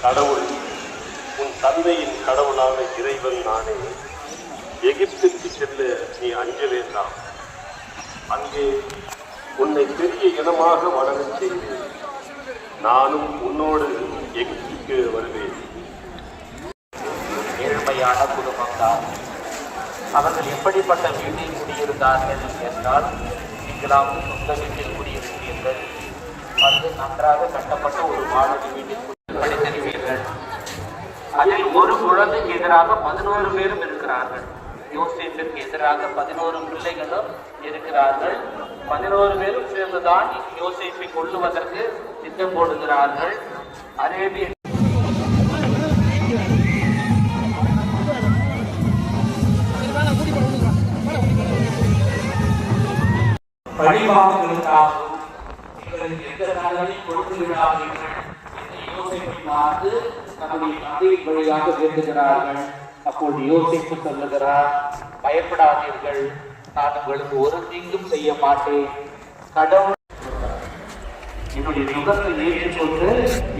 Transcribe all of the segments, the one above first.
கடவுள் உன் தந்தையின் கடவுளான இறைவன் நானே. எகிப்துக்கு செல்ல நீ அஞ்ச வேண்டாம். அங்கே உன்னை பெரிய இனமாக வளரச் செய்வேன். நானும் உன்னோடு எகிப்துக்கு வருவேன். ஏழ்மையான குடும்பம்தான். அவர்கள் எப்படிப்பட்ட வீட்டில் குடியிருந்தார்கள் என்றால், நீங்களாம் சொந்த வீட்டில் குடியிருக்கிறீர்கள். அது நன்றாக கட்டப்பட்ட ஒரு மாணவி வீட்டில் படித்தறிவீர்கள். அதில் ஒரு குழந்தைக்கு எதிராக 11 பேரும் இருக்கிறார்கள். யோசேப்பிற்கு எதிராக 11 பிள்ளைகளும் இருக்கிறார்கள். 11 பேரும் சேர்ந்துதான் யோசேப்பை கொல்லுவதற்கு திட்டம் போடுகிறார்கள். அரேபிய பழிவாங்குவதற்காகவும் எங்களுக்கு எந்த நலனை கொடுத்து விடாதீர்கள் என்று யோசேப்பை பார்த்து தன்னுடைய தந்தையின் வழியாக வேண்டுகிறார்கள். அப்போது யோசேப்பு சொல்லுகிறார், பயப்படாதீர்கள், நான் உங்களுக்கு ஒரு தீங்கும் செய்ய மாட்டேன். கடவுள் என்னுடைய நுகத்தை ஏற்றுக்கொண்டு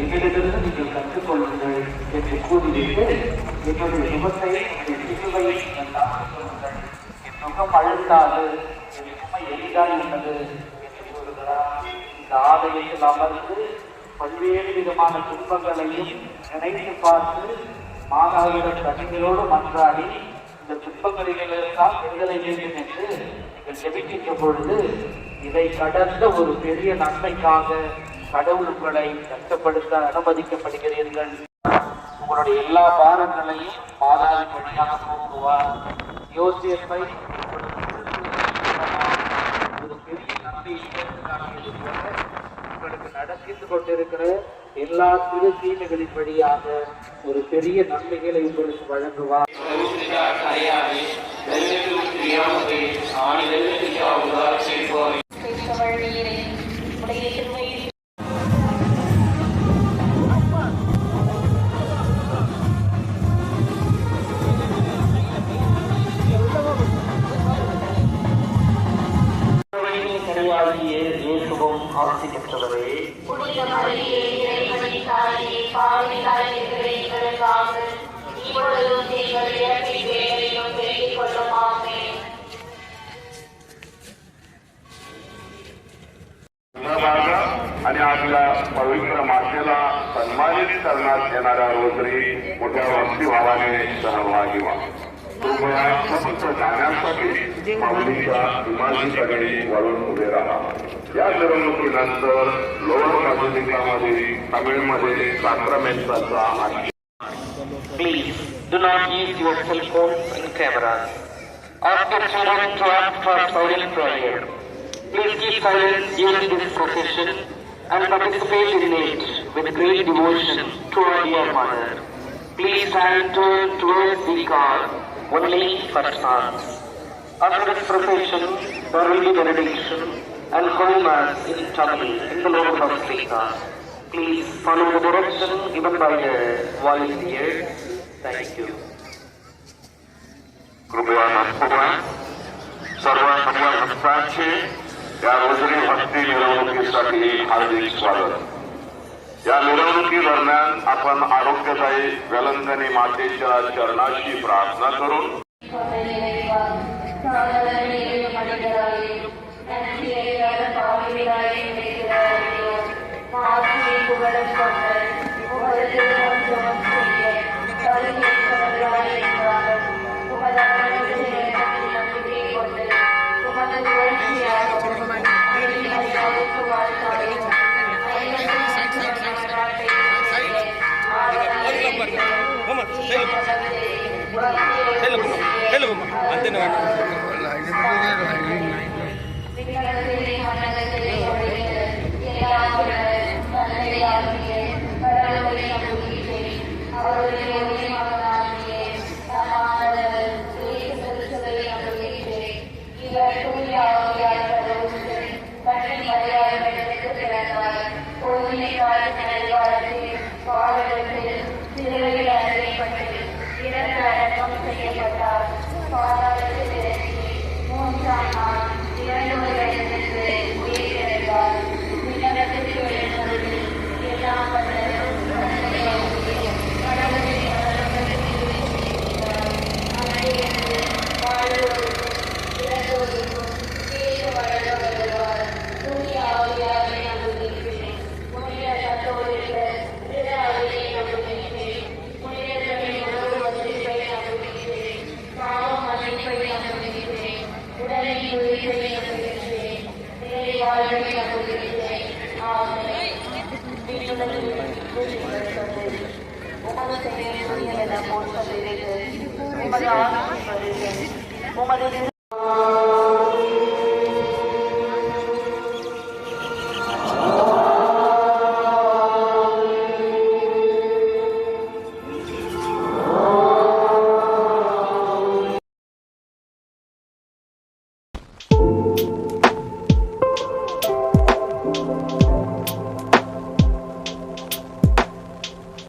என்னிடத்திலிருந்து நீங்கள் கற்றுக்கொள்ளுங்கள் என்று கூறிவிட்டு என்னுடைய நுகத்தை சிலுவை சொல்லுங்கள். என் நுகம் அழுத்தாது, என் சுமை எளிதாக உள்ளது என்று கூறுகிறார். இந்த ஆலயத்தில் அமர்ந்து பல்வேறு விதமான துன்பங்களையும் நினைத்து பார்த்து மாதாவிடம் கண்ணீரோடு மன்றாடி இந்த துன்பங்களிலிருந்தால் விடுதலை வேண்டும் என்று நீங்கள் ஜெபிக்கின்ற பொழுது இதை கடந்த ஒரு பெரிய நன்மைக்காக கடவுள் உங்களை கஷ்டப்படுத்த அனுமதிக்கப்படுகிறீர்கள். உங்களுடைய எல்லா பாரங்களையும் மாதாவின் வழியாக போக்குவார். யோசேப்பை ஒரு பெரிய நன்மையை உங்களுக்கு நடந்து கொண்டிருக்கிற எல்லா சிறு தீமைகளின் வழியாக ஒரு பெரிய நன்மைகளை உங்களுக்கு வழங்குவார். ஆட்சி பெற்றவரே, आणि आपल्या पवित्र मातेला सन्मानित करण्यात येणाऱ्या रोजरी मोठ्या भक्तिभावाने सहभागी व्हा. कृपया फक्त जाण्यासाठी माऊलीच्या इमारतीकडे वळून उभे राहा. या मिरवणुकीनंतर लोअर बाजूनिकामध्ये तमिळमध्ये साक्रामेंटाचा आरती. Please do not use your cell phones and cameras. Ask your children to ask for silent prayer. Please keep silence during this procession and participate in it with great devotion to our dear mother. Please stand towards the car only for songs. After this procession, there will be benediction and Holy Mass in Tamil in the local loudspeaker. Please follow the direction given by the volunteer. Thank you. कृपया नागपूरला सर्व सर्व भक्तांचे या rosary भक्ती मिरवणुकीसाठी हार्दिक स्वागत. या मिरवणुकीदरम्यान आपण आरोग्यदायी वेलंकनी मातेच्या चरणाशी प्रार्थना करून சிறுவையில் அறிவைப்பட்டு செய்ய துணியல் என போற்றப்படுகிறது. உமது ஆட்சி வருக. உமது